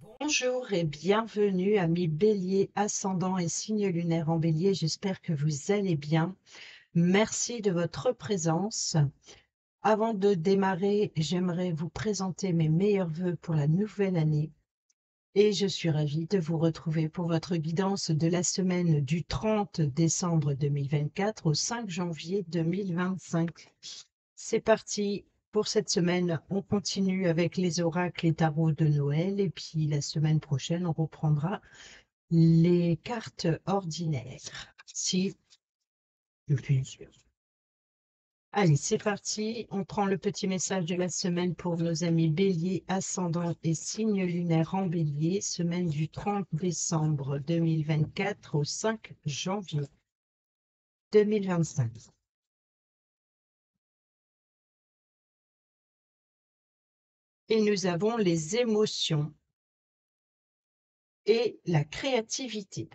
Bonjour et bienvenue, amis Bélier, ascendant et signe lunaire en Bélier. J'espère que vous allez bien. Merci de votre présence. Avant de démarrer, j'aimerais vous présenter mes meilleurs vœux pour la nouvelle année. Et je suis ravie de vous retrouver pour votre guidance de la semaine du 30 décembre 2024 au 5 janvier 2025. C'est parti pour cette semaine. On continue avec les oracles et tarots de Noël. Et puis la semaine prochaine, on reprendra les cartes ordinaires. Si je suis sûre. Allez, c'est parti. On prend le petit message de la semaine pour nos amis Bélier, ascendant et signe lunaire en Bélier, semaine du 30 décembre 2024 au 5 janvier 2025. Et nous avons les émotions et la créativité.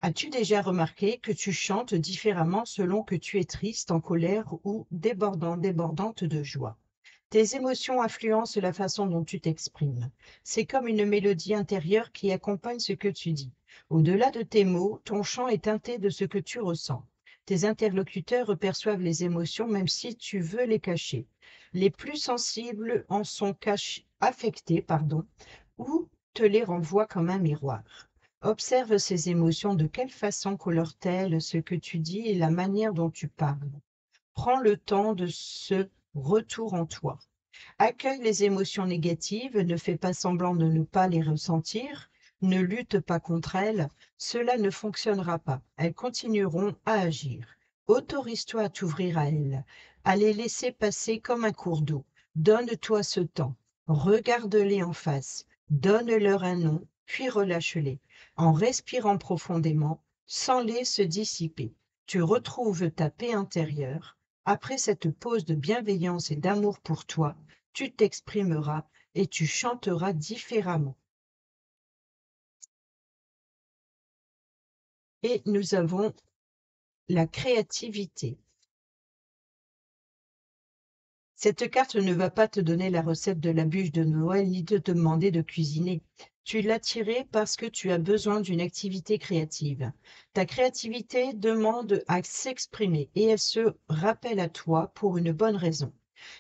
As-tu déjà remarqué que tu chantes différemment selon que tu es triste, en colère ou débordante de joie? Tes émotions influencent la façon dont tu t'exprimes. C'est comme une mélodie intérieure qui accompagne ce que tu dis. Au-delà de tes mots, ton chant est teinté de ce que tu ressens. Tes interlocuteurs perçoivent les émotions même si tu veux les cacher. Les plus sensibles en sont affectés, ou te les renvoient comme un miroir. Observe ces émotions, de quelle façon colorent-elles ce que tu dis et la manière dont tu parles. Prends le temps de ce retour en toi. Accueille les émotions négatives, ne fais pas semblant de ne pas les ressentir, ne lutte pas contre elles, cela ne fonctionnera pas. Elles continueront à agir. Autorise-toi à t'ouvrir à elles, à les laisser passer comme un cours d'eau. Donne-toi ce temps. Regarde-les en face. Donne-leur un nom, puis relâche-les. En respirant profondément, sens-les se dissiper. Tu retrouves ta paix intérieure. Après cette pause de bienveillance et d'amour pour toi, tu t'exprimeras et tu chanteras différemment. Et nous avons la créativité. Cette carte ne va pas te donner la recette de la bûche de Noël ni te demander de cuisiner. Tu l'as tirée parce que tu as besoin d'une activité créative. Ta créativité demande à s'exprimer et elle se rappelle à toi pour une bonne raison.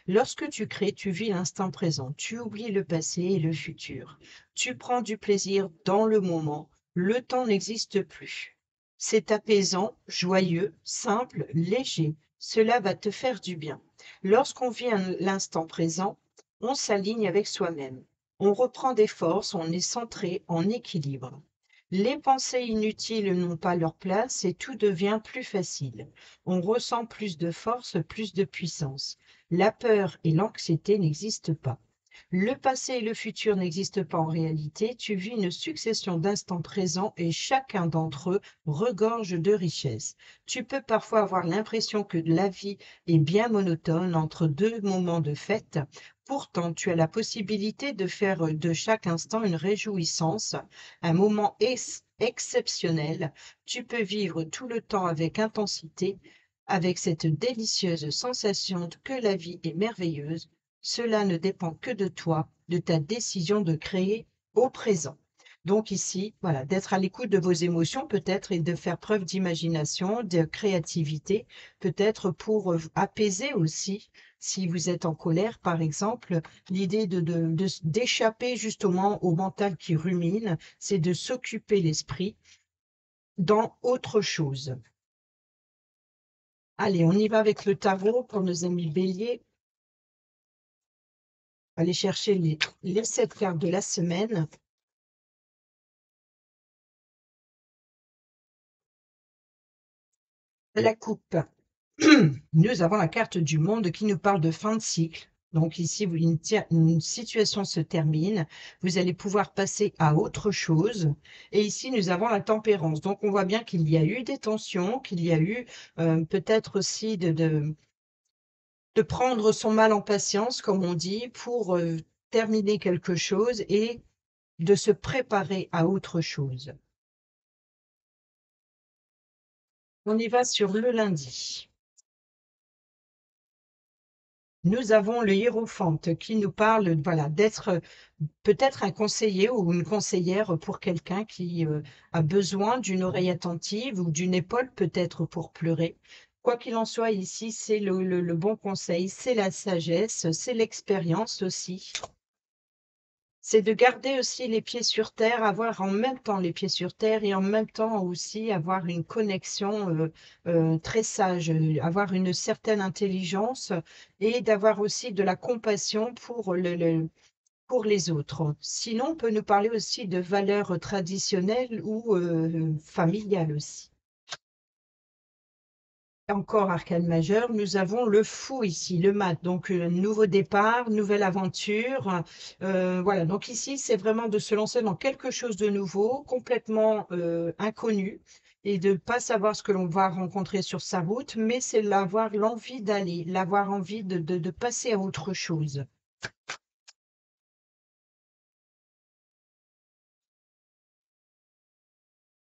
Lorsque tu crées, tu vis l'instant présent, tu oublies le passé et le futur. Tu prends du plaisir dans le moment, le temps n'existe plus. C'est apaisant, joyeux, simple, léger. Cela va te faire du bien. Lorsqu'on vit l'instant présent, on s'aligne avec soi-même. On reprend des forces, on est centré, en équilibre. Les pensées inutiles n'ont pas leur place et tout devient plus facile. On ressent plus de force, plus de puissance. La peur et l'anxiété n'existent pas. Le passé et le futur n'existent pas en réalité. Tu vis une succession d'instants présents et chacun d'entre eux regorge de richesse. Tu peux parfois avoir l'impression que la vie est bien monotone entre deux moments de fête. Pourtant, tu as la possibilité de faire de chaque instant une réjouissance, un moment exceptionnel. Tu peux vivre tout le temps avec intensité, avec cette délicieuse sensation que la vie est merveilleuse. Cela ne dépend que de toi, de ta décision de créer au présent. Donc ici, voilà, d'être à l'écoute de vos émotions peut-être et de faire preuve d'imagination, de créativité, peut-être pour apaiser aussi, si vous êtes en colère par exemple, l'idée d'échapper justement au mental qui rumine, c'est de s'occuper l'esprit dans autre chose. Allez, on y va avec le tarot pour nos amis béliers. Aller chercher les 7 cartes de la semaine. La coupe. Nous avons la carte du monde qui nous parle de fin de cycle. Donc ici, une situation se termine, vous allez pouvoir passer à autre chose. Et ici, nous avons la tempérance. Donc on voit bien qu'il y a eu des tensions, qu'il y a eu peut-être aussi de prendre son mal en patience, comme on dit, pour terminer quelque chose et de se préparer à autre chose. On y va sur le lundi. Nous avons le hiérophante qui nous parle, voilà, d'être peut-être un conseiller ou une conseillère pour quelqu'un qui a besoin d'une oreille attentive ou d'une épaule peut-être pour pleurer. Quoi qu'il en soit, ici, c'est le bon conseil, c'est la sagesse, c'est l'expérience aussi. C'est de garder aussi les pieds sur terre, avoir en même temps les pieds sur terre et en même temps aussi avoir une connexion très sage, avoir une certaine intelligence et d'avoir aussi de la compassion pour pour les autres. Sinon, on peut nous parler aussi de valeurs traditionnelles ou familiales aussi. Encore arcane majeur, nous avons le fou ici, le mat, donc nouveau départ, nouvelle aventure. Voilà, donc ici, c'est vraiment de se lancer dans quelque chose de nouveau, complètement inconnu, et de ne pas savoir ce que l'on va rencontrer sur sa route, mais c'est l'avoir l'envie d'aller, l'avoir envie de passer à autre chose.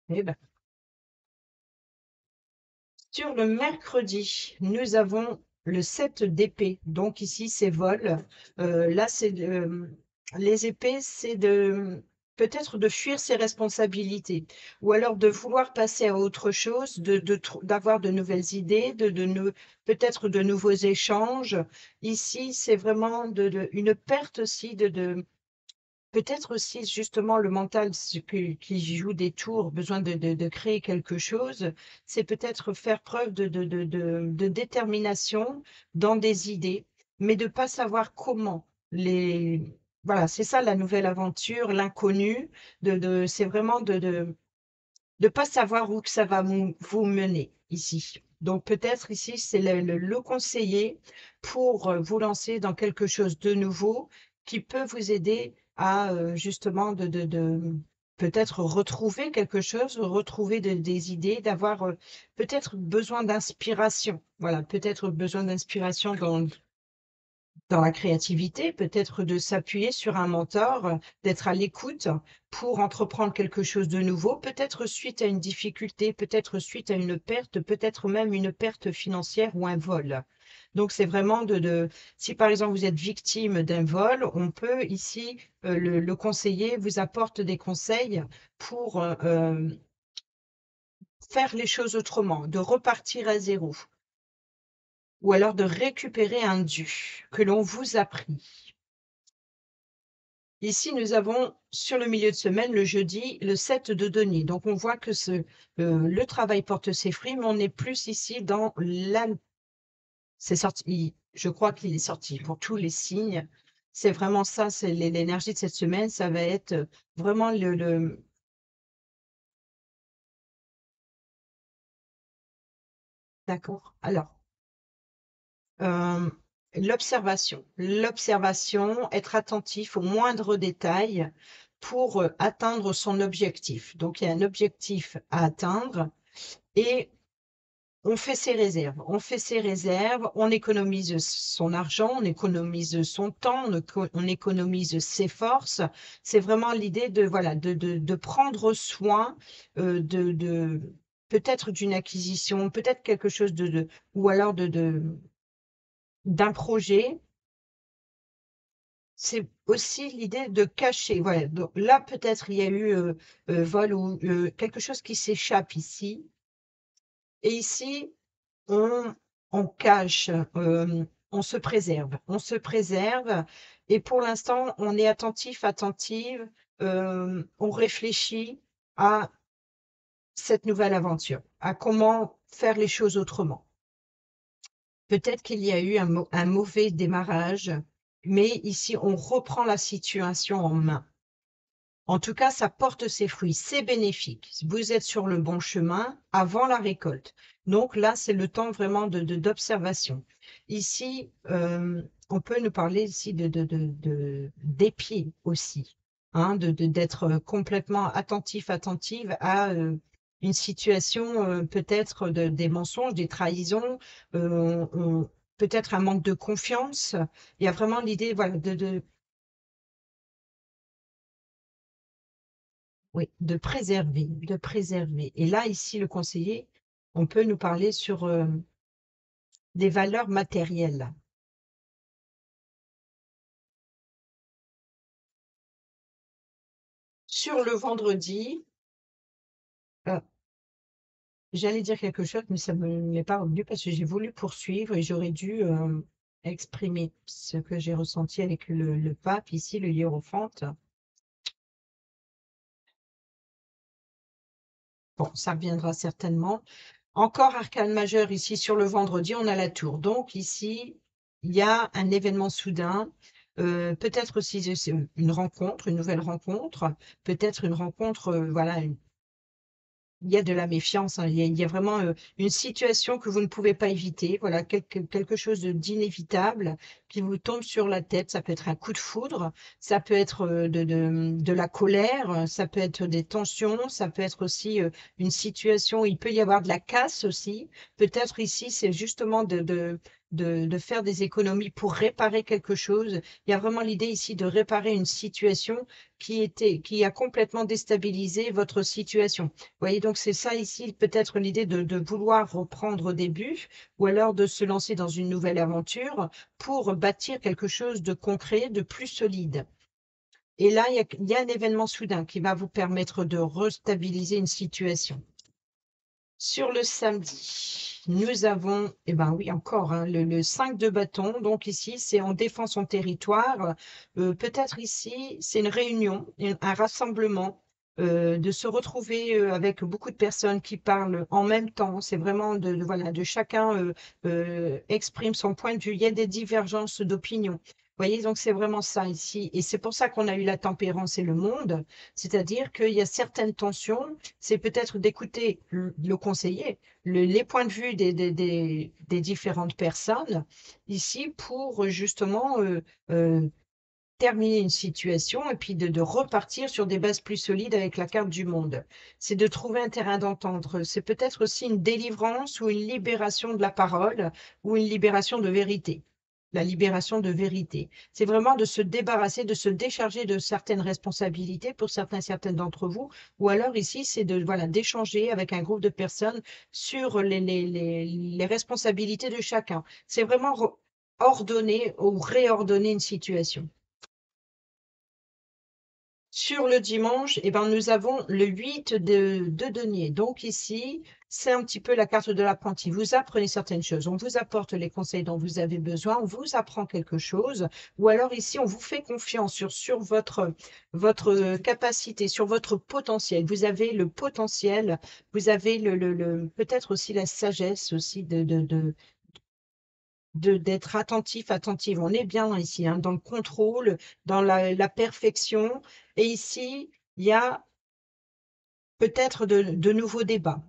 Eh ben, sur le mercredi, nous avons le 7 d'épée. Donc ici, c'est vol. Là, les épées, c'est de peut-être de fuir ses responsabilités ou alors de vouloir passer à autre chose, d'avoir de nouvelles idées, peut-être de nouveaux échanges. Ici, c'est vraiment une perte aussi peut-être aussi justement le mental qui joue des tours, besoin de créer quelque chose, c'est peut-être faire preuve de détermination dans des idées, mais de pas savoir comment les voilà, c'est ça la nouvelle aventure, l'inconnu, c'est vraiment de pas savoir où que ça va vous mener ici. Donc peut-être ici, c'est le conseiller pour vous lancer dans quelque chose de nouveau qui peut vous aider à justement peut-être retrouver quelque chose, retrouver des idées, d'avoir peut-être besoin d'inspiration. Voilà, peut-être besoin d'inspiration dans la créativité, peut-être de s'appuyer sur un mentor, d'être à l'écoute pour entreprendre quelque chose de nouveau, peut-être suite à une difficulté, peut-être suite à une perte, peut-être même une perte financière ou un vol. Donc c'est vraiment si par exemple vous êtes victime d'un vol, on peut ici, le conseiller vous apporte des conseils pour faire les choses autrement, de repartir à zéro, ou alors de récupérer un dû que l'on vous a pris. Ici, nous avons sur le milieu de semaine, le jeudi, le 7 de denier. Donc, on voit que le travail porte ses fruits, mais on est plus ici dans la... C'est sorti, je crois qu'il est sorti pour tous les signes. C'est vraiment ça, c'est l'énergie de cette semaine. Ça va être vraiment D'accord. Alors, euh, l'observation, être attentif aux moindres détails pour atteindre son objectif. Donc, il y a un objectif à atteindre et on fait ses réserves, on économise son argent, on économise son temps, on économise ses forces. C'est vraiment l'idée de, voilà, de prendre soin de peut-être d'une acquisition, peut-être quelque chose ou alors d'un projet. C'est aussi l'idée de cacher. Voilà. Donc là, peut-être il y a eu vol ou quelque chose qui s'échappe ici. Et ici, on, on cache, on se préserve et pour l'instant, on est attentif, attentive, on réfléchit à cette nouvelle aventure, à comment faire les choses autrement. Peut-être qu'il y a eu un mauvais démarrage, mais ici, on reprend la situation en main. En tout cas, ça porte ses fruits, c'est bénéfique. Vous êtes sur le bon chemin avant la récolte. Donc là, c'est le temps vraiment d'observation. Ici, on peut nous parler ici d'épier aussi, hein, d'être complètement attentif, attentive à une situation, peut-être des mensonges, des trahisons, peut-être un manque de confiance. Il y a vraiment l'idée, voilà, oui, de préserver. Et là, ici, le conseiller, on peut nous parler sur des valeurs matérielles. Sur le vendredi, heu, j'allais dire quelque chose, mais ça me m'est pas revenu parce que j'ai voulu poursuivre et j'aurais dû, exprimer ce que j'ai ressenti avec le pape ici, le hiérophante. Bon, ça reviendra certainement. Encore arcane majeur ici sur le vendredi, on a la tour. Donc ici, il y a un événement soudain, peut-être aussi c'est une rencontre, une nouvelle rencontre, peut-être une rencontre, voilà, il y a de la méfiance, hein. Il y a vraiment, une situation que vous ne pouvez pas éviter. Voilà, quelque chose d'inévitable qui vous tombe sur la tête. Ça peut être un coup de foudre, ça peut être, de la colère, ça peut être des tensions, ça peut être aussi, une situation où il peut y avoir de la casse aussi. Peut-être ici, c'est justement de faire des économies pour réparer quelque chose. Il y a vraiment l'idée ici de réparer une situation qui a complètement déstabilisé votre situation. Vous voyez, donc c'est ça ici, peut-être l'idée de vouloir reprendre au début ou alors de se lancer dans une nouvelle aventure pour bâtir quelque chose de concret, de plus solide. Et là, il y a un événement soudain qui va vous permettre de restabiliser une situation. Sur le samedi, nous avons, eh ben oui, encore, hein, le 5 de bâton. Donc ici, c'est on défend son territoire. Peut-être ici, c'est une réunion, un rassemblement, de se retrouver avec beaucoup de personnes qui parlent en même temps. C'est vraiment voilà, de chacun exprime son point de vue. Il y a des divergences d'opinion. Vous voyez, donc c'est vraiment ça ici. Et c'est pour ça qu'on a eu la tempérance et le monde, c'est-à-dire qu'il y a certaines tensions, c'est peut-être d'écouter le conseiller, les points de vue des différentes personnes ici pour justement terminer une situation et puis de repartir sur des bases plus solides avec la carte du monde. C'est de trouver un terrain d'entente. C'est peut-être aussi une délivrance ou une libération de la parole ou une libération de vérité. La libération de vérité. C'est vraiment de se débarrasser, de se décharger de certaines responsabilités pour certaines d'entre vous. Ou alors ici, c'est de voilà d'échanger avec un groupe de personnes sur les responsabilités de chacun. C'est vraiment ordonner ou réordonner une situation. Sur le dimanche, eh ben, nous avons le 8 de denier. Donc ici, c'est un petit peu la carte de l'apprenti. Vous apprenez certaines choses, on vous apporte les conseils dont vous avez besoin, on vous apprend quelque chose, ou alors ici, on vous fait confiance sur votre capacité, sur votre potentiel. Vous avez le potentiel, vous avez peut-être aussi la sagesse aussi d'être attentif, attentive. On est bien ici, hein, dans le contrôle, dans la perfection. Et ici, il y a peut-être de nouveaux débats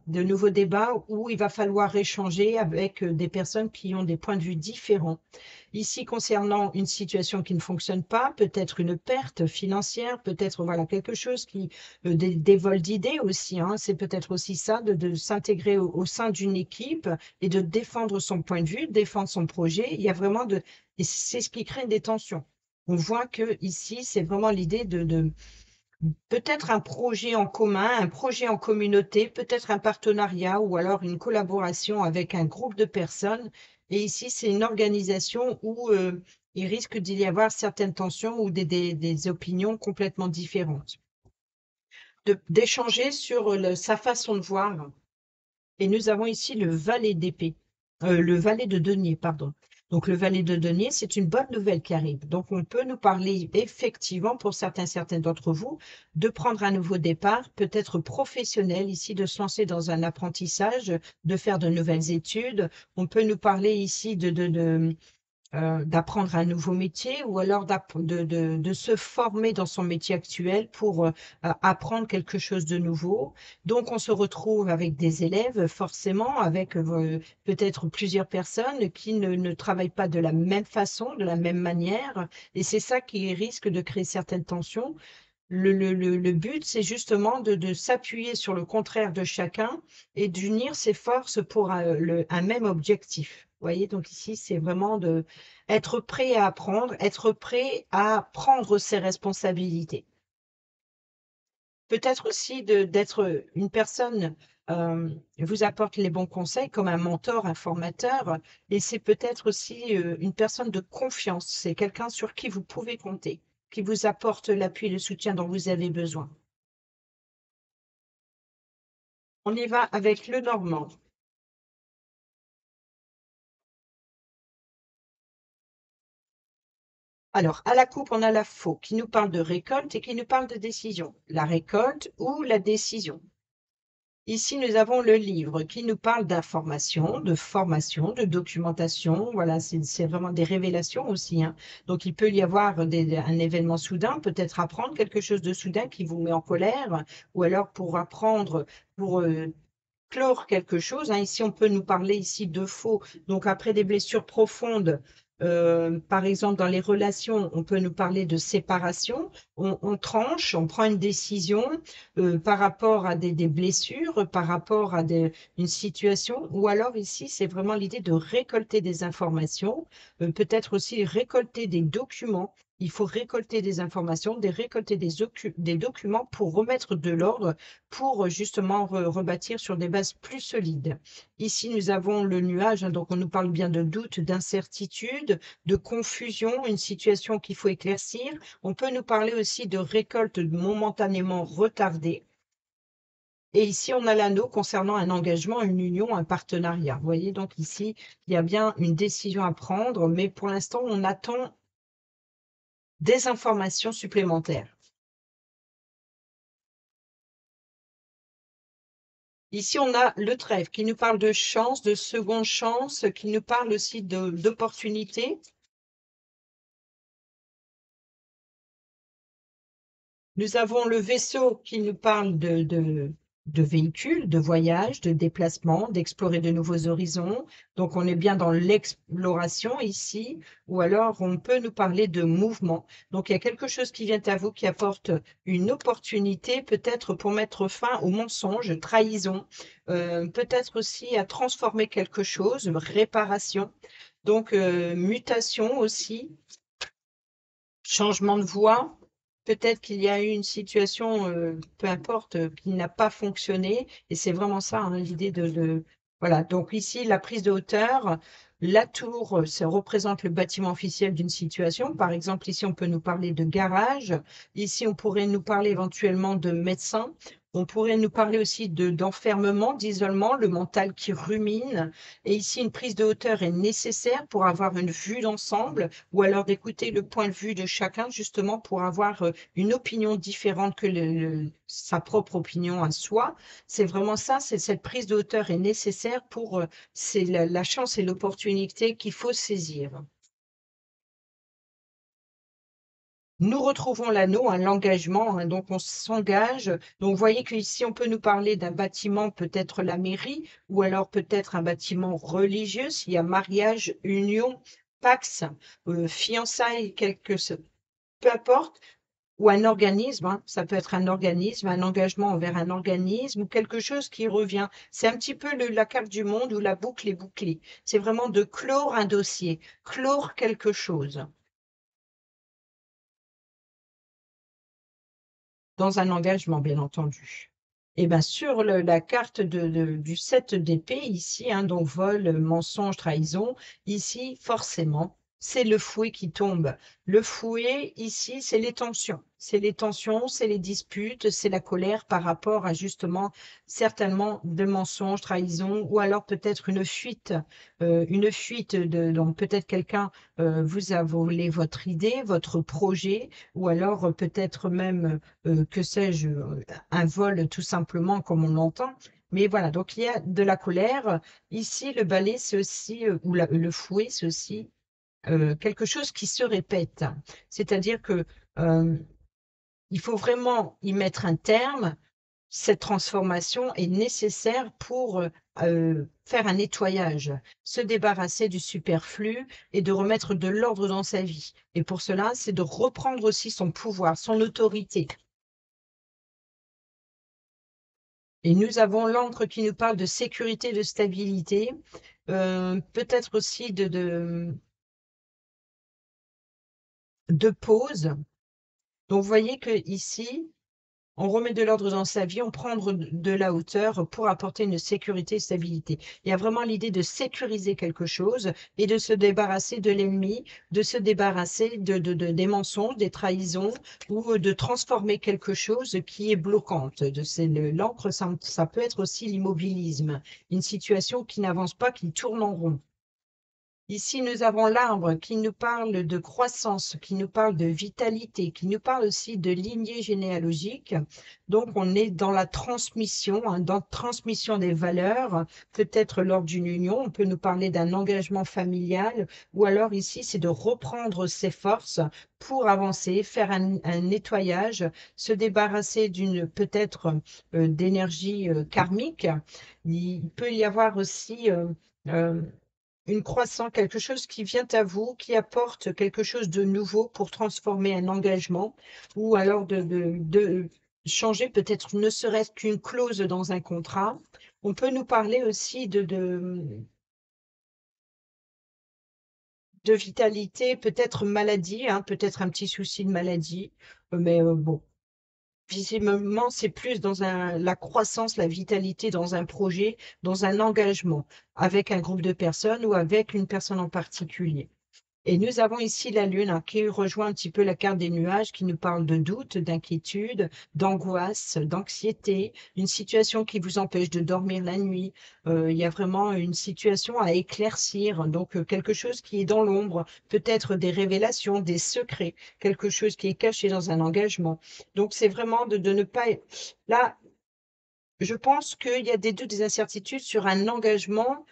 où il va falloir échanger avec des personnes qui ont des points de vue différents. Ici, concernant une situation qui ne fonctionne pas, peut-être une perte financière, peut-être voilà quelque chose qui des vols d'idées aussi, hein, c'est peut-être aussi ça de s'intégrer au sein d'une équipe et de défendre son point de vue, défendre son projet. Il y a vraiment et c'est ce qui crée des tensions. On voit que ici, c'est vraiment l'idée de peut-être un projet en commun, un projet en communauté, peut-être un partenariat ou alors une collaboration avec un groupe de personnes. Et ici, c'est une organisation où il risque d'y avoir certaines tensions ou des opinions complètement différentes. D'échanger sur sa façon de voir. Et nous avons ici le valet d'épée, le valet de denier, pardon. Donc le valet de denier, c'est une bonne nouvelle qui arrive. Donc on peut nous parler effectivement, pour certaines d'entre vous, de prendre un nouveau départ, peut-être professionnel ici, de se lancer dans un apprentissage, de faire de nouvelles études. On peut nous parler ici d'apprendre un nouveau métier ou alors de se former dans son métier actuel pour apprendre quelque chose de nouveau. Donc, on se retrouve avec des élèves, forcément, avec peut-être plusieurs personnes qui ne travaillent pas de la même façon, de la même manière. Et c'est ça qui risque de créer certaines tensions. Le but, c'est justement de s'appuyer sur le contraire de chacun et d'unir ses forces pour un même objectif. Vous voyez, donc ici, c'est vraiment de être prêt à apprendre, être prêt à prendre ses responsabilités. Peut-être aussi d'être une personne vous apporte les bons conseils comme un mentor, un formateur, et c'est peut-être aussi une personne de confiance. C'est quelqu'un sur qui vous pouvez compter, qui vous apporte l'appui et le soutien dont vous avez besoin. On y va avec le normand. Alors, à la coupe, on a la faux qui nous parle de récolte et qui nous parle de décision. La récolte ou la décision. Ici, nous avons le livre qui nous parle d'information, de formation, de documentation. Voilà, c'est vraiment des révélations aussi, hein. Donc, il peut y avoir un événement soudain, peut-être apprendre quelque chose de soudain qui vous met en colère, ou alors pour apprendre, pour clore quelque chose, hein. Ici, on peut nous parler ici de faux. Donc, après des blessures profondes, par exemple, dans les relations, on peut nous parler de séparation. On tranche, on prend une décision par rapport à des blessures, par rapport à une situation. Ou alors, ici, c'est vraiment l'idée de récolter des informations, peut-être aussi récolter des documents. Il faut récolter des informations, récolter des documents pour remettre de l'ordre, pour justement rebâtir sur des bases plus solides. Ici, nous avons le nuage, hein, donc on nous parle bien de doute, d'incertitude, de confusion, une situation qu'il faut éclaircir. On peut nous parler aussi de récolte momentanément retardée. Et ici, on a l'anneau concernant un engagement, une union, un partenariat. Vous voyez, donc ici, il y a bien une décision à prendre, mais pour l'instant, on attend des informations supplémentaires. Ici, on a le trèfle qui nous parle de chance, de seconde chance, qui nous parle aussi d'opportunité. Nous avons le vaisseau qui nous parle de véhicules, de voyages, de déplacements, d'explorer de nouveaux horizons. Donc, on est bien dans l'exploration ici, ou alors on peut nous parler de mouvement. Donc, il y a quelque chose qui vient à vous qui apporte une opportunité, peut-être pour mettre fin au mensonge, trahison, peut-être aussi à transformer quelque chose, réparation. Donc, mutation aussi, changement de voie. Peut-être qu'il y a eu une situation, peu importe, qui n'a pas fonctionné. Et c'est vraiment ça, hein, l'idée Voilà, donc ici, la prise de hauteur, la tour, ça représente le bâtiment officiel d'une situation. Par exemple, ici, on peut nous parler de garage. Ici, on pourrait nous parler éventuellement de médecin. On pourrait nous parler aussi d'enfermement, d'isolement, le mental qui rumine. Et ici, une prise de hauteur est nécessaire pour avoir une vue d'ensemble ou alors d'écouter le point de vue de chacun, justement pour avoir une opinion différente que sa propre opinion à soi. C'est vraiment ça, c'est cette prise de hauteur est nécessaire pour, c'est la chance et l'opportunité qu'il faut saisir. Nous retrouvons l'anneau, hein, l'engagement, hein, donc on s'engage. Donc vous voyez qu'ici, on peut nous parler d'un bâtiment, peut-être la mairie, ou alors peut-être un bâtiment religieux, s'il y a mariage, union, pax, fiançailles, peu importe, ou un organisme, hein, ça peut être un organisme, un engagement envers un organisme, ou quelque chose qui revient. C'est un petit peu la carte du monde où la boucle est bouclée. C'est vraiment de clore un dossier, clore quelque chose. Dans un engagement, bien entendu. Et bien sur la carte du 7 d'épée ici, hein, donc vol, mensonge, trahison, ici, forcément, c'est le fouet qui tombe. Le fouet, ici, c'est les tensions. C'est les tensions, c'est les disputes, c'est la colère par rapport à justement, certainement, de mensonges, trahison, ou alors peut-être une fuite donc peut-être quelqu'un vous a volé votre idée, votre projet, ou alors peut-être même que sais-je, un vol tout simplement comme on l'entend. Mais voilà, donc il y a de la colère. Ici, le balai, c'est aussi, ou le fouet, c'est aussi quelque chose qui se répète. C'est-à-dire que il faut vraiment y mettre un terme. Cette transformation est nécessaire pour faire un nettoyage, se débarrasser du superflu et de remettre de l'ordre dans sa vie. Et pour cela, c'est de reprendre aussi son pouvoir, son autorité. Et nous avons l'encre qui nous parle de sécurité, de stabilité, peut-être aussi de pause. Donc, vous voyez que ici, On remet de l'ordre dans sa vie, on prend de la hauteur pour apporter une sécurité et stabilité. Il y a vraiment l'idée de sécuriser quelque chose et de se débarrasser de l'ennemi, de se débarrasser des mensonges, des trahisons ou de transformer quelque chose qui est bloquante. L'encre, ça peut être aussi l'immobilisme, une situation qui n'avance pas, qui tourne en rond. Ici, nous avons l'arbre qui nous parle de croissance, qui nous parle de vitalité, qui nous parle aussi de lignée généalogique. Donc, on est dans la transmission, hein, dans la transmission des valeurs, peut-être lors d'une union, on peut nous parler d'un engagement familial, ou alors ici, c'est de reprendre ses forces pour avancer, faire un nettoyage, se débarrasser d'une peut-être d'énergie karmique. Il peut y avoir aussi euh, une croissance, quelque chose qui vient à vous, qui apporte quelque chose de nouveau pour transformer un engagement ou alors de changer peut-être ne serait-ce qu'une clause dans un contrat. On peut nous parler aussi de vitalité, peut-être maladie, hein, peut-être un petit souci de maladie, mais bon. Visiblement, c'est plus dans la croissance, la vitalité dans un projet, dans un engagement, avec un groupe de personnes ou avec une personne en particulier. Et nous avons ici la Lune, hein, qui rejoint un petit peu la carte des nuages, qui nous parle de doute, d'inquiétude, d'angoisse, d'anxiété, une situation qui vous empêche de dormir la nuit. Il y a vraiment une situation à éclaircir, donc quelque chose qui est dans l'ombre, peut-être des révélations, des secrets, quelque chose qui est caché dans un engagement. Donc c'est vraiment de ne pas... Là, je pense qu'il y a des doutes, des incertitudes sur un engagement,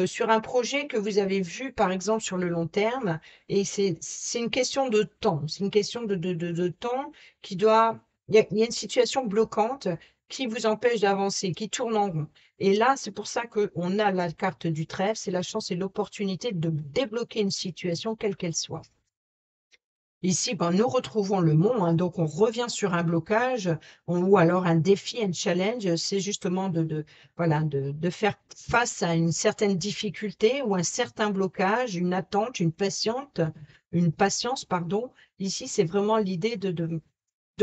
sur un projet que vous avez vu, par exemple, sur le long terme. Et c'est une question de temps. C'est une question de temps qui doit. Il y a une situation bloquante qui vous empêche d'avancer, qui tourne en rond. Et là, c'est pour ça qu'on a la carte du trèfle, c'est la chance et l'opportunité de débloquer une situation, quelle qu'elle soit. Ici, ben, nous retrouvons le mont, hein, donc on revient sur un blocage ou alors un défi, un challenge, c'est justement voilà, de faire face à une certaine difficulté ou un certain blocage, une attente, une patience, pardon. Ici, c'est vraiment l'idée de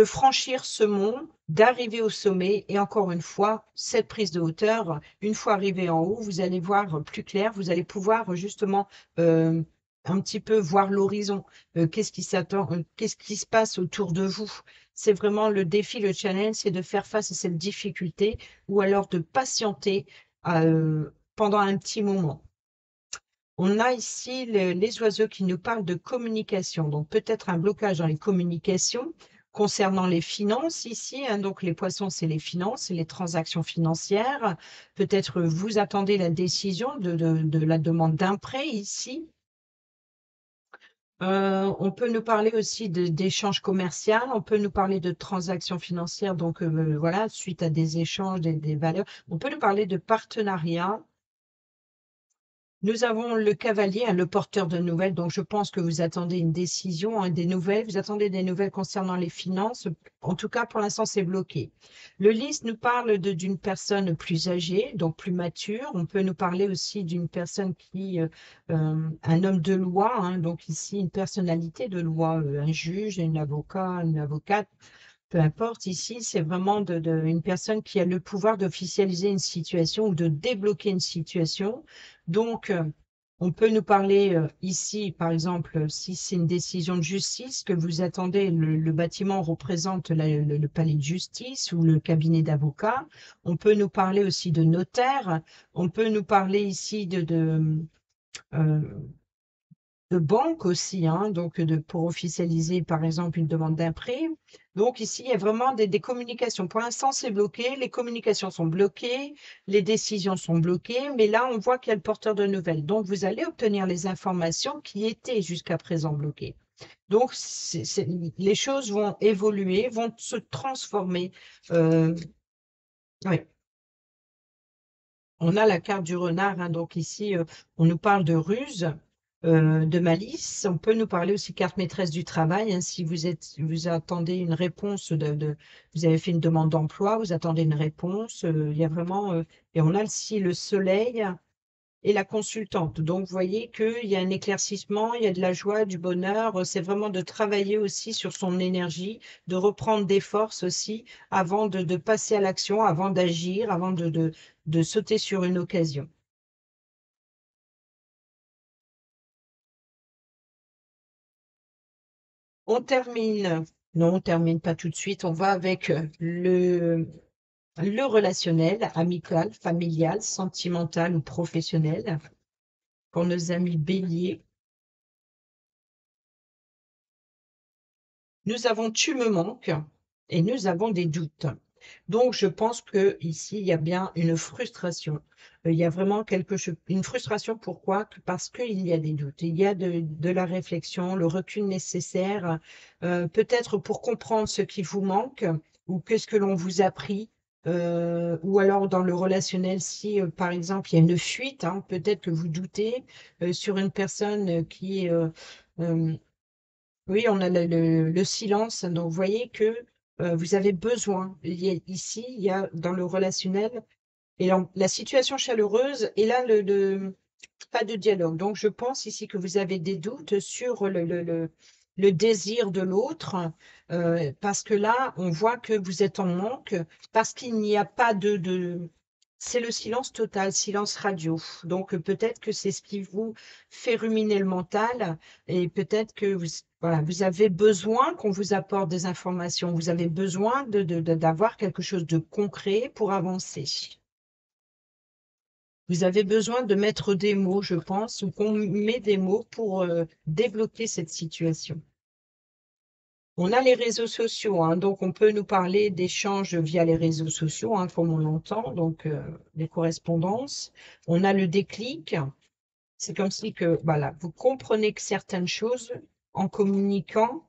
franchir ce mont, d'arriver au sommet et encore une fois, cette prise de hauteur, une fois arrivé en haut, vous allez voir plus clair, vous allez pouvoir justement un petit peu voir l'horizon, qu'est-ce qui s'attend, qu'est-ce qui se passe autour de vous. C'est vraiment le défi, le challenge, c'est de faire face à cette difficulté ou alors de patienter pendant un petit moment. On a ici les oiseaux qui nous parlent de communication, donc peut-être un blocage dans les communications concernant les finances ici, hein, donc les poissons, c'est les finances, c'est les transactions financières. Peut-être vous attendez la décision de la demande d'un prêt ici. On peut nous parler aussi d'échanges commerciaux, on peut nous parler de transactions financières, donc voilà, suite à des échanges, des valeurs. On peut nous parler de partenariat. Nous avons le cavalier, hein, le porteur de nouvelles, donc je pense que vous attendez une décision, hein, des nouvelles, vous attendez des nouvelles concernant les finances. En tout cas, pour l'instant, c'est bloqué. Le lys nous parle d'une personne plus âgée, donc plus mature. On peut nous parler aussi d'une personne un homme de loi, hein, donc ici une personnalité de loi, un juge, un avocat, une avocate. Peu importe, ici, c'est vraiment une personne qui a le pouvoir d'officialiser une situation ou de débloquer une situation. Donc, on peut nous parler ici, par exemple, si c'est une décision de justice que vous attendez, le bâtiment représente le palais de justice ou le cabinet d'avocats. On peut nous parler aussi de notaire. On peut nous parler ici euh, de banque aussi, hein, donc pour officialiser par exemple une demande d'un prêt. Donc ici, il y a vraiment des communications. Pour l'instant, c'est bloqué, les communications sont bloquées, les décisions sont bloquées, mais là, on voit qu'il y a le porteur de nouvelles. Donc, vous allez obtenir les informations qui étaient jusqu'à présent bloquées. Donc, les choses vont évoluer, vont se transformer. Oui. On a la carte du renard, hein, donc ici, on nous parle de ruse, de malice. On peut nous parler aussi carte maîtresse du travail, hein, si vous attendez une réponse vous avez fait une demande d'emploi, vous attendez une réponse. Il y a vraiment, et on a aussi le soleil et la consultante. Donc, vous voyez qu'il y a un éclaircissement, il y a de la joie, du bonheur. C'est vraiment de travailler aussi sur son énergie, de reprendre des forces aussi avant de passer à l'action, avant d'agir, avant de sauter sur une occasion. On termine, non, on termine pas tout de suite. On va avec le relationnel, amical, familial, sentimental ou professionnel. Pour nos amis béliers, nous avons tu me manques et nous avons des doutes. Donc, je pense que ici, il y a bien une frustration. Il y a vraiment quelque chose, une frustration. Pourquoi? Parce qu'il y a des doutes. Il y a de la réflexion, le recul nécessaire, peut-être pour comprendre ce qui vous manque ou qu'est-ce que l'on vous a pris. Ou alors dans le relationnel, si par exemple il y a une fuite, hein, peut-être que vous doutez sur une personne qui euh, oui, on a le silence. Donc, vous voyez que vous avez besoin. Ici, il y a dans le relationnel et la situation chaleureuse et là, pas de dialogue. Donc, je pense ici que vous avez des doutes sur le désir de l'autre parce que là, on voit que vous êtes en manque parce qu'il n'y a pas c'est le silence total, silence radio. Donc peut-être que c'est ce qui vous fait ruminer le mental et peut-être que voilà, vous avez besoin qu'on vous apporte des informations, vous avez besoin d'avoir quelque chose de concret pour avancer. Vous avez besoin de mettre des mots, je pense, ou qu'on met des mots pour débloquer cette situation. On a les réseaux sociaux, hein, donc on peut nous parler d'échanges via les réseaux sociaux, hein, comme on l'entend, donc les correspondances. On a le déclic. C'est comme si que, voilà, vous comprenez que certaines choses en communiquant,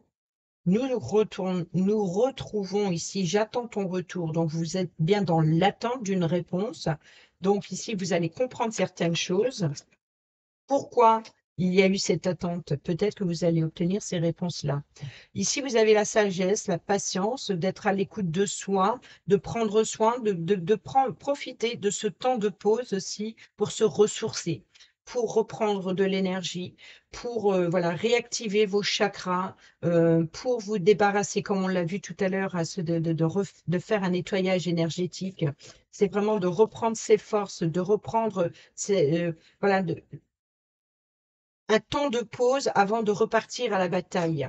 nous retrouvons ici, j'attends ton retour. Donc, vous êtes bien dans l'attente d'une réponse. Donc, ici, vous allez comprendre certaines choses. Pourquoi il y a eu cette attente? Peut-être que vous allez obtenir ces réponses-là. Ici, vous avez la sagesse, la patience, d'être à l'écoute de soi, de prendre soin, profiter de ce temps de pause aussi pour se ressourcer, pour reprendre de l'énergie, pour voilà, réactiver vos chakras, pour vous débarrasser, comme on l'a vu tout à l'heure, de faire un nettoyage énergétique. C'est vraiment de reprendre ses forces, de reprendre voilà, un temps de pause avant de repartir à la bataille.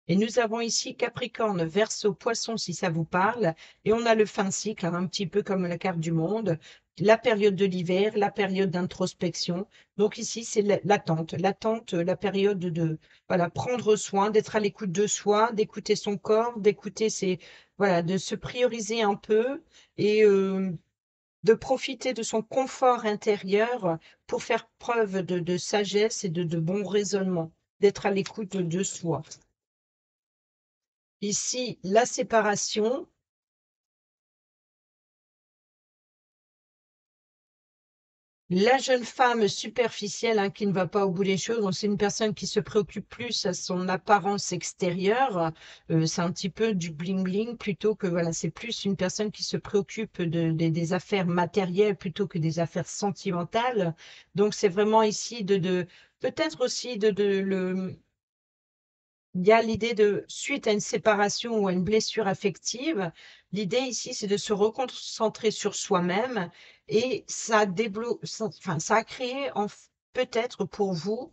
Et nous avons ici Capricorne, Verseau, Poisson, si ça vous parle. Et on a le fin de cycle, hein, un petit peu comme la carte du monde, la période de l'hiver, la période d'introspection. Donc ici, c'est l'attente, la période de voilà, prendre soin, d'être à l'écoute de soi, d'écouter son corps, d'écouter voilà, de se prioriser un peu et de profiter de son confort intérieur pour faire preuve de sagesse et de bon raisonnement, d'être à l'écoute de soi. Ici, la séparation, la jeune femme superficielle hein, qui ne va pas au bout des choses, donc c'est une personne qui se préoccupe plus à son apparence extérieure, c'est un petit peu du bling-bling plutôt que, voilà, c'est plus une personne qui se préoccupe des affaires matérielles plutôt que des affaires sentimentales. Donc c'est vraiment ici peut-être aussi il y a l'idée de, suite à une séparation ou à une blessure affective, l'idée ici, c'est de se reconcentrer sur soi-même et enfin, ça a créé peut-être pour vous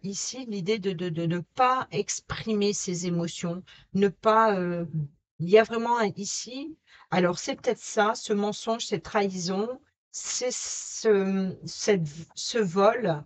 ici l'idée de ne pas exprimer ses émotions, ne pas. Il y a vraiment ici, alors c'est peut-être ça, ce mensonge, cette trahison, c'est ce vol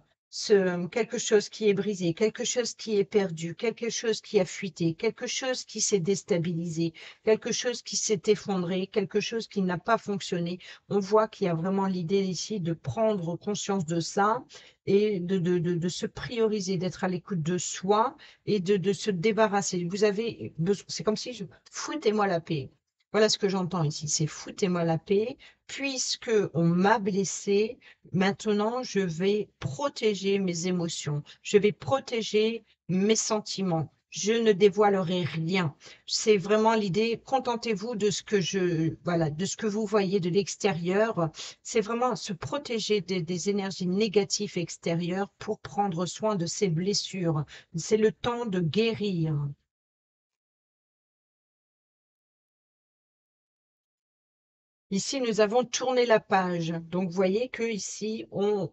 quelque chose qui est brisé, quelque chose qui est perdu, quelque chose qui a fuité, quelque chose qui s'est déstabilisé, quelque chose qui s'est effondré, quelque chose qui n'a pas fonctionné. On voit qu'il y a vraiment l'idée ici de prendre conscience de ça et de se prioriser, d'être à l'écoute de soi et de se débarrasser. Vous avez besoin, c'est comme si foutez-moi la paix. Voilà ce que j'entends ici, c'est foutez-moi la paix, puisque on m'a blessé. Maintenant, je vais protéger mes émotions, je vais protéger mes sentiments, je ne dévoilerai rien. C'est vraiment l'idée, contentez-vous de ce que voilà, de ce que vous voyez de l'extérieur. C'est vraiment se protéger des énergies négatives extérieures pour prendre soin de ses blessures. C'est le temps de guérir. Ici, nous avons tourné la page. Donc, vous voyez que ici, on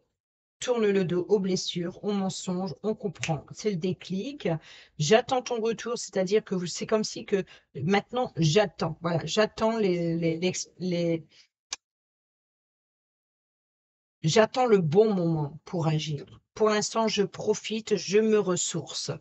tourne le dos aux blessures, aux mensonges, on comprend. C'est le déclic. J'attends ton retour, c'est-à-dire que c'est comme si que maintenant, j'attends. Voilà, j'attends j'attends le bon moment pour agir. Pour l'instant, je profite, je me ressource.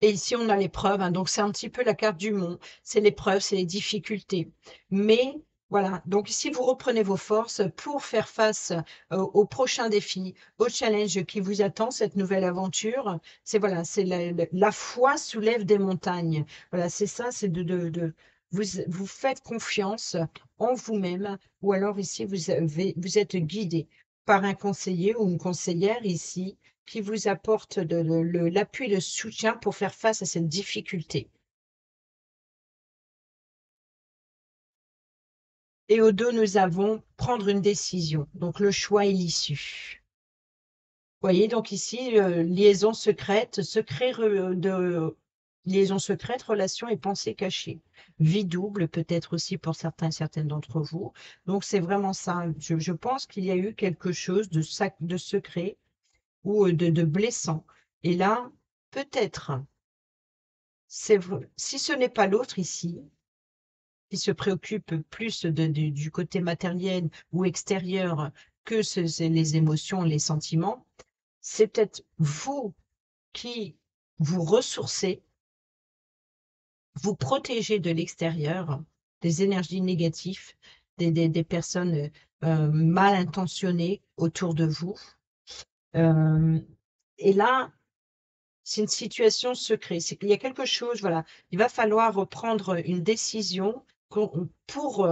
Et ici, on a l'épreuve, hein, donc c'est un petit peu la carte du monde. C'est l'épreuve, c'est les difficultés. Mais voilà, donc ici, vous reprenez vos forces pour faire face au prochain défi, au challenge qui vous attend, cette nouvelle aventure. C'est voilà, c'est la foi soulève des montagnes. Voilà, c'est ça, c'est vous faites confiance en vous-même, ou alors ici, vous êtes guidé par un conseiller ou une conseillère ici qui vous apporte l'appui, le soutien pour faire face à cette difficulté. Et au dos, nous avons prendre une décision. Donc, le choix est l'issue. Vous voyez, donc ici, liaison secrète, liaison secrète, relation et pensée cachée. Vie double, peut-être aussi pour certains et certaines d'entre vous. Donc, c'est vraiment ça. Je pense qu'il y a eu quelque chose de secret ou de blessant. Et là, peut-être. C'est vrai. Si ce n'est pas l'autre ici, qui se préoccupe plus du côté matériel ou extérieur que c'est les émotions, les sentiments, c'est peut-être vous qui vous ressourcez, vous protégez de l'extérieur, des énergies négatives, des personnes mal intentionnées autour de vous. Euh, et là, c'est une situation secrète. C'est qu'il y a quelque chose, voilà. Il va falloir prendre une décision pour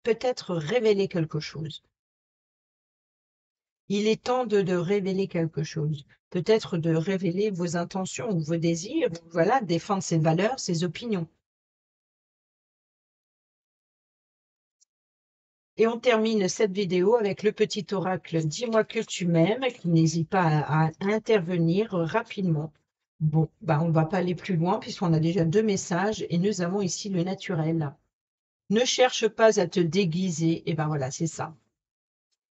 peut-être révéler quelque chose. Il est temps de révéler quelque chose. Peut-être de révéler vos intentions ou vos désirs, voilà, défendre ses valeurs, ses opinions. Et on termine cette vidéo avec le petit oracle Dis-moi que tu m'aimes, qui n'hésite pas à intervenir rapidement. Bon, bah on ne va pas aller plus loin puisqu'on a déjà 2 messages et nous avons ici le naturel. Ne cherche pas à te déguiser. Et ben voilà, c'est ça.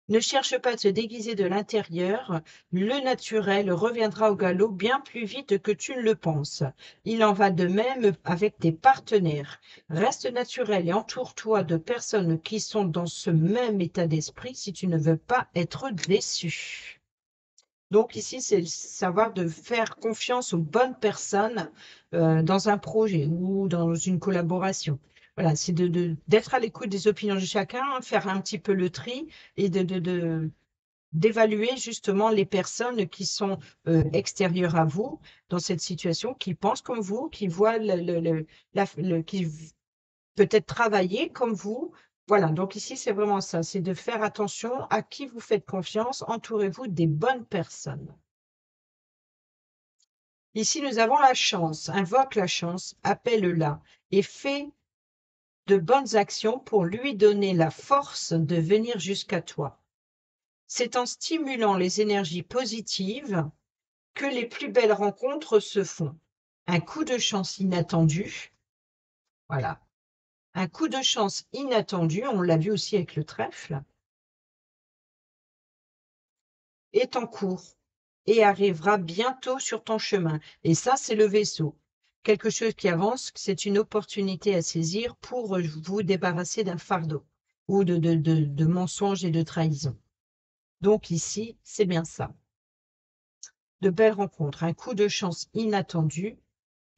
Ne cherche pas à te déguiser de l'intérieur. Le naturel reviendra au galop bien plus vite que tu ne le penses. Il en va de même avec tes partenaires. Reste naturel et entoure-toi de personnes qui sont dans ce même état d'esprit si tu ne veux pas être déçu. Donc ici, c'est savoir de faire confiance aux bonnes personnes dans un projet ou dans une collaboration. Voilà, c'est d'être à l'écoute des opinions de chacun, faire un petit peu le tri et d'évaluer justement les personnes qui sont extérieures à vous dans cette situation, qui pensent comme vous, qui voient qui peut-être travailler comme vous. Voilà, donc ici, c'est vraiment ça, c'est de faire attention à qui vous faites confiance, entourez-vous des bonnes personnes. Ici, nous avons la chance, invoque la chance, appelle-la et fais de bonnes actions pour lui donner la force de venir jusqu'à toi. C'est en stimulant les énergies positives que les plus belles rencontres se font. Un coup de chance inattendu, voilà, un coup de chance inattendu, on l'a vu aussi avec le trèfle, est en cours et arrivera bientôt sur ton chemin. Et ça, c'est le vaisseau. Quelque chose qui avance, c'est une opportunité à saisir pour vous débarrasser d'un fardeau ou de mensonges et de trahison. Donc ici, c'est bien ça. De belles rencontres, un coup de chance inattendu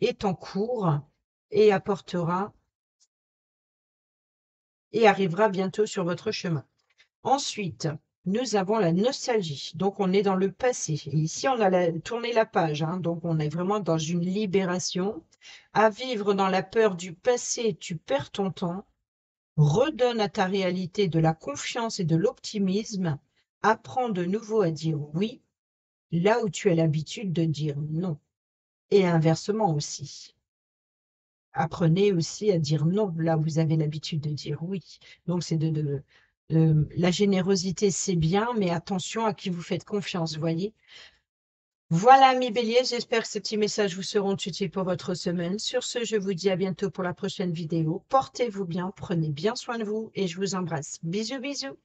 est en cours et apportera et arrivera bientôt sur votre chemin. Ensuite, nous avons la nostalgie. Donc, on est dans le passé. Et ici, on a tourné la page. Hein. Donc, on est vraiment dans une libération. À vivre dans la peur du passé, tu perds ton temps. Redonne à ta réalité de la confiance et de l'optimisme. Apprends de nouveau à dire oui. là où tu as l'habitude de dire non. Et inversement aussi. Apprenez aussi à dire non, là où vous avez l'habitude de dire oui. Donc, c'est la générosité, c'est bien, mais attention à qui vous faites confiance, voyez. Voilà, mes béliers, j'espère que ces petits messages vous seront utiles pour votre semaine. Sur ce, je vous dis à bientôt pour la prochaine vidéo. Portez-vous bien, prenez bien soin de vous et je vous embrasse. Bisous, bisous.